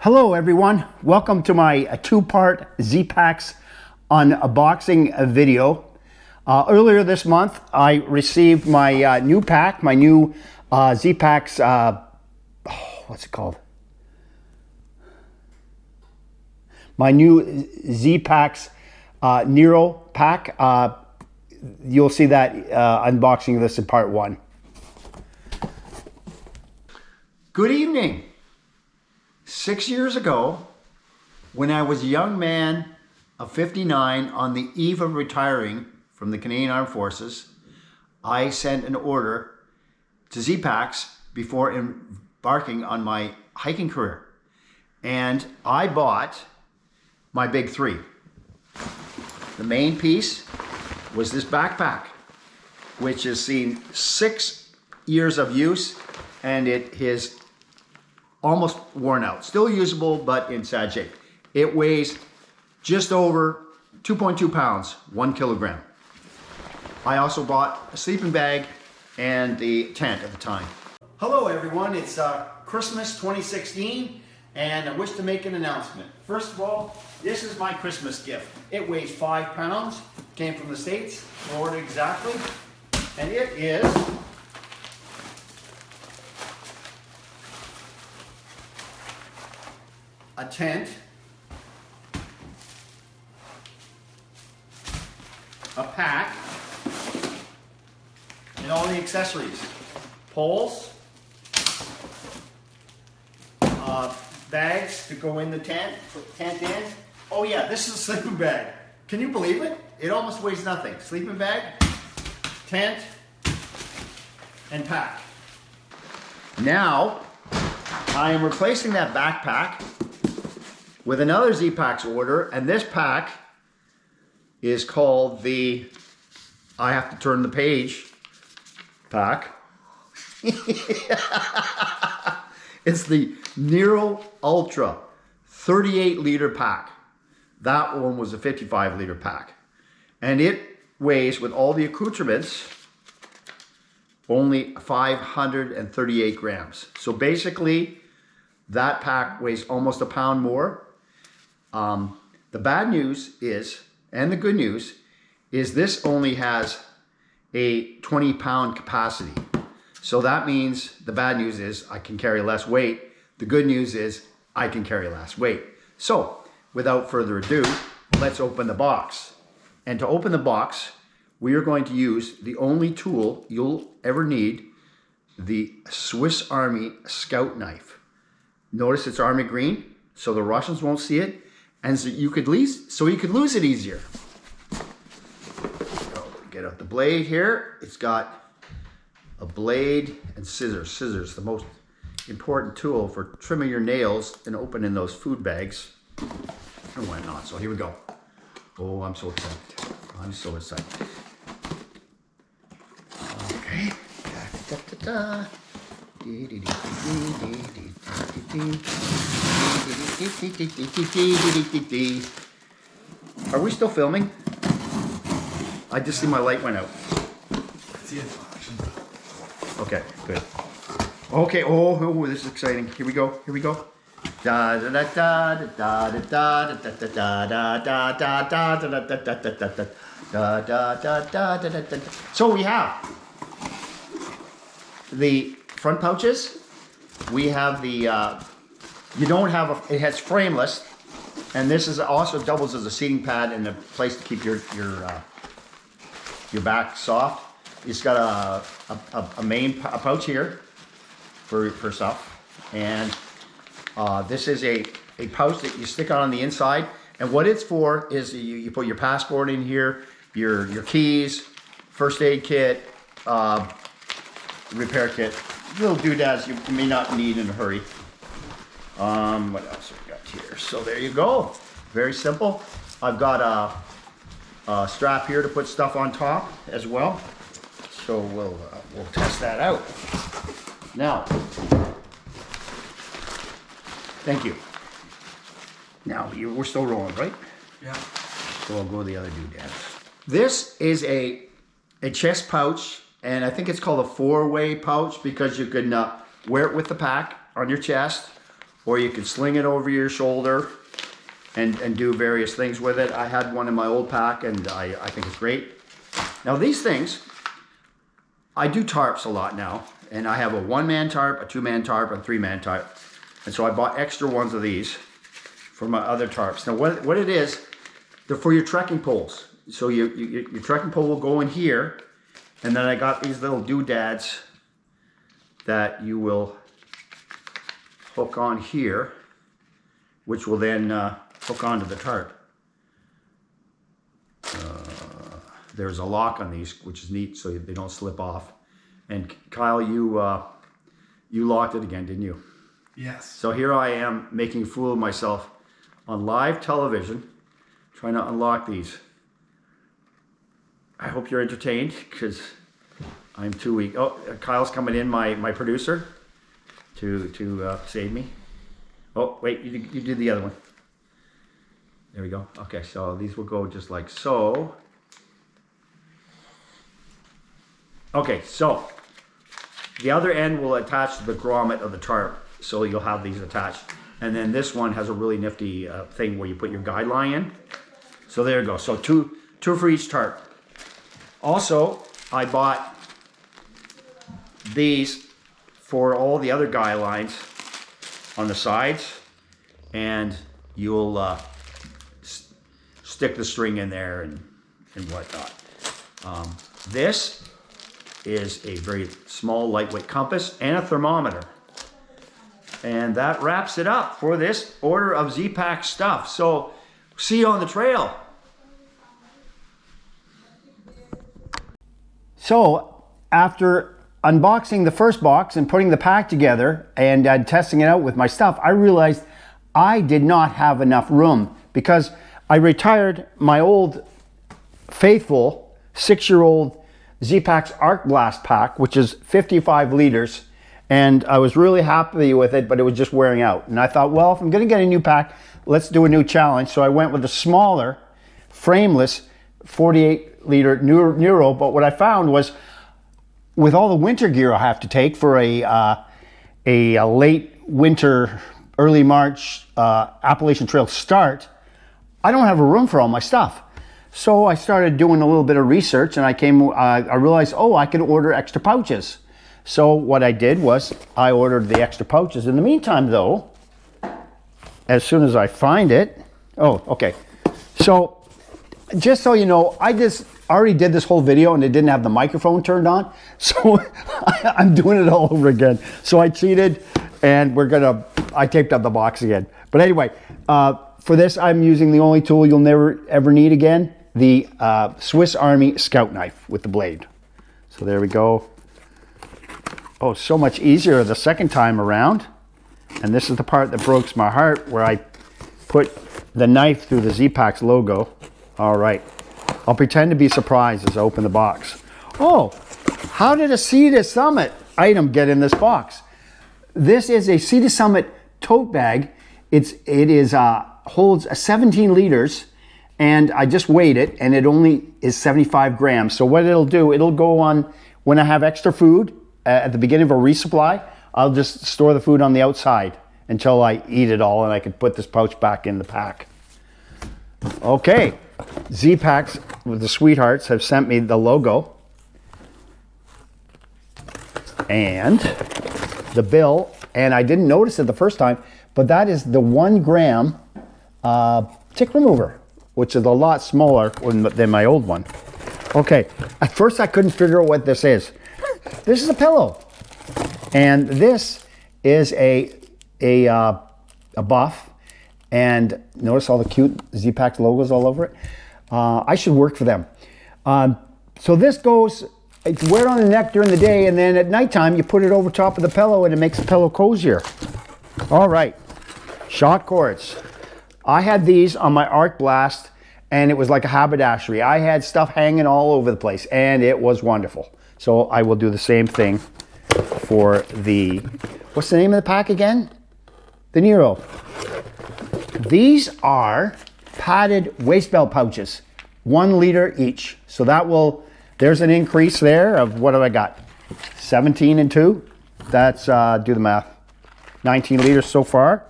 Hello everyone, welcome to my two-part Zpacks unboxing video. Earlier this month I received my new pack, my new Zpacks, what's it called? My new Zpacks Nero pack. You'll see that unboxing this in part one. Good evening. 6 years ago, when I was a young man of 59 on the eve of retiring from the Canadian Armed Forces, I sent an order to Zpacks before embarking on my hiking career. And I bought my big three. The main piece was this backpack, which has seen 6 years of use, and it is almost worn out. Still usable, but in sad shape. It weighs just over 2.2 pounds, 1 kilogram. I also bought a sleeping bag and the tent at the time. Hello everyone, it's Christmas 2016, and I wish to make an announcement. First of all, this is my Christmas gift. It weighs 5 pounds, came from the States, ordered exactly, and it is a tent, a pack, and all the accessories. Poles, bags to go in the tent, put the tent in. Oh yeah, this is a sleeping bag. Can you believe it? It almost weighs nothing. Sleeping bag, tent, and pack. Now, I am replacing that backpack with another Zpacks order, and this pack is called the I have to turn the page pack. It's the Nero Ultra 38 liter pack. That one was a 55 liter pack, and it weighs, with all the accoutrements, only 538 grams. So basically that pack weighs almost a pound more. The bad news is, and the good news is, this only has a 20-pound capacity. So that means the bad news is I can carry less weight. The good news is I can carry less weight. So without further ado, let's open the box. And to open the box, we are going to use the only tool you'll ever need, the Swiss Army Scout knife. Notice it's army green, so the Russians won't see it, and so you could lose it easier. So get out the blade here. It's got a blade and scissors. Scissors, the most important tool for trimming your nails and opening those food bags. And why not? So here we go. Oh, I'm so excited. I'm so excited. Okay. Da, da, da, da. Are we still filming? I just see my light went out. Okay, good. Okay, oh, this is exciting. Here we go. Here we go. Da da da da da da da da da da da da da da da da da da da. So we have the front pouches. We have the you don't have it has frameless, and this is also doubles as a seating pad and a place to keep your back soft. It's got a main pouch here for stuff, and this is a pouch that you stick on the inside. And what it's for is you put your passport in here, your keys, first aid kit, repair kit, little doodads you may not need in a hurry. What else have we got here? So there you go. Very simple. I've got a strap here to put stuff on top as well. So we'll test that out. Now, thank you. Now we're still rolling, right? Yeah. So I'll go the other doodads. This is a chest pouch, and I think it's called a 4-way pouch because you can wear it with the pack on your chest, or you can sling it over your shoulder and do various things with it. I had one in my old pack, and I think it's great. Now these things, I do tarps a lot now, and I have a 1-man tarp, a 2-man tarp, a 3-man tarp. And so I bought extra ones of these for my other tarps. Now what it is, they're for your trekking poles. So your trekking pole will go in here, and then I got these little doodads that you will hook on here, which will then hook onto the tarp. There's a lock on these, which is neat, so they don't slip off. And Kyle, you locked it again, didn't you? Yes. So here I am making a fool of myself on live television, trying to unlock these. I hope you're entertained, because I'm too weak. Oh, Kyle's coming in, my producer, to save me. Oh, wait, you did the other one. There we go. Okay, so these will go just like so. Okay, so the other end will attach to the grommet of the tarp, so you'll have these attached. And then this one has a really nifty thing where you put your guide line in. So there you go. So two for each tarp. Also, I bought these for all the other guide lines on the sides, and you'll stick the string in there and whatnot. This is a very small, lightweight compass and a thermometer. And that wraps it up for this order of Zpacks stuff. So, see you on the trail. So, after unboxing the first box and putting the pack together and testing it out with my stuff, I realized I did not have enough room, because I retired my old faithful 6-year-old Zpacks Arc Blast pack, which is 55 liters, and I was really happy with it, but it was just wearing out. And I thought, well, if I'm going to get a new pack, let's do a new challenge. So I went with a smaller, frameless 48 liter Nero. But what I found was, with all the winter gear I have to take for a late winter, early March Appalachian Trail start, I don't have a room for all my stuff. So I started doing a little bit of research, and I realized, oh, I could order extra pouches. So what I did was I ordered the extra pouches. In the meantime, though, as soon as I find it, oh, okay. So just so you know, I just already did this whole video and it didn't have the microphone turned on. So I'm doing it all over again. So I cheated, and I taped up the box again. But anyway, for this, I'm using the only tool you'll never ever need again, the Swiss Army Scout knife with the blade. So there we go. Oh, so much easier the second time around. And this is the part that breaks my heart, where I put the knife through the Zpacks logo. All right, I'll pretend to be surprised as I open the box. Oh, how did a Sea to Summit item get in this box? This is a Sea to Summit tote bag. It holds 17 liters, and I just weighed it, and it only is 75 grams. So what it'll do, it'll go on when I have extra food at the beginning of a resupply. I'll just store the food on the outside until I eat it all, and I can put this pouch back in the pack. Okay, Zpacks with the sweethearts have sent me the logo and the bill, and I didn't notice it the first time, but that is the 1 gram tick remover, which is a lot smaller than my old one. Okay, at first I couldn't figure out what this is. This is a pillow, and this is a buff, and notice all the cute Zpacks logos all over it. I should work for them. So this goes, it's wear on the neck during the day, and then at nighttime you put it over top of the pillow, and it makes the pillow cozier. All right, shock cords. I had these on my Arc Blast, and it was like a haberdashery. I had stuff hanging all over the place, and it was wonderful. So I will do the same thing for the, what's the name of the pack again? The Nero. These are padded waist belt pouches, 1 liter each. So that will, there's an increase there of, what have I got? 17 and 2. That's, do the math, 19 liters so far.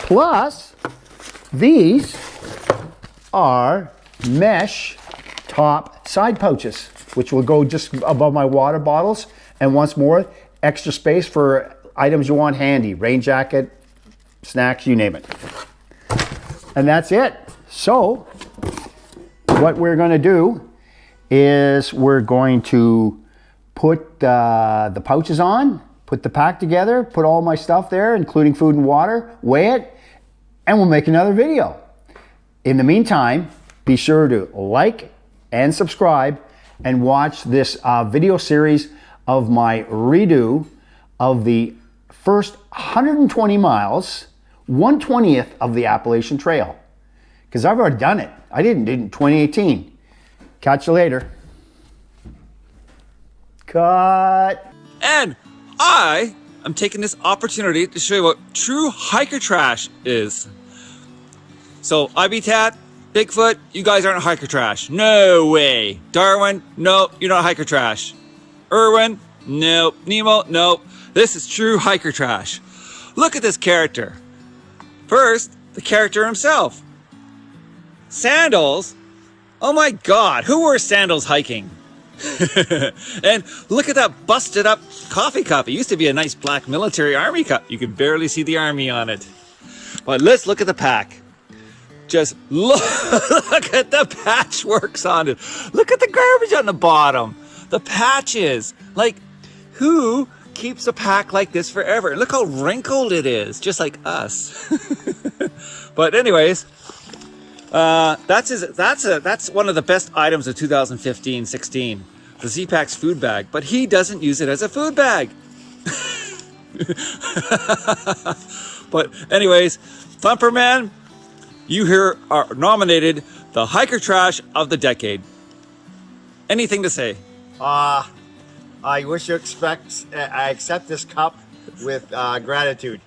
Plus, these are mesh top side pouches, which will go just above my water bottles. And once more, extra space for items you want handy. Rain jacket, snacks, you name it. And that's it. So, what we're going to do is we're going to put the pouches on, put the pack together, put all my stuff there, including food and water, weigh it, and we'll make another video. In the meantime, be sure to like and subscribe and watch this video series of my redo of the first 120 miles, 1/20th of the Appalachian Trail. Because I've already done it. I did it in 2018. Catch you later. Cut. And I am taking this opportunity to show you what true hiker trash is. So, IB-Tat, Bigfoot, you guys aren't hiker trash. No way. Darwin, no, you're not hiker trash. Irwin, nope. Nemo, nope. This is true hiker trash. Look at this character. First, the character himself. Sandals? Oh my God, who wears sandals hiking? And look at that busted up coffee cup. It used to be a nice black military army cup. You can barely see the army on it. But let's look at the pack. Just look at the patchworks on it. Look at the garbage on the bottom. The patches. Like, who keeps a pack like this forever? And look how wrinkled it is, just like us. But anyways, that's one of the best items of 2015-16, the Zpacks food bag. But he doesn't use it as a food bag. But anyways, Thumper Man, you here are nominated the hiker trash of the decade. Anything to say? I wish you I accept this cup with gratitude.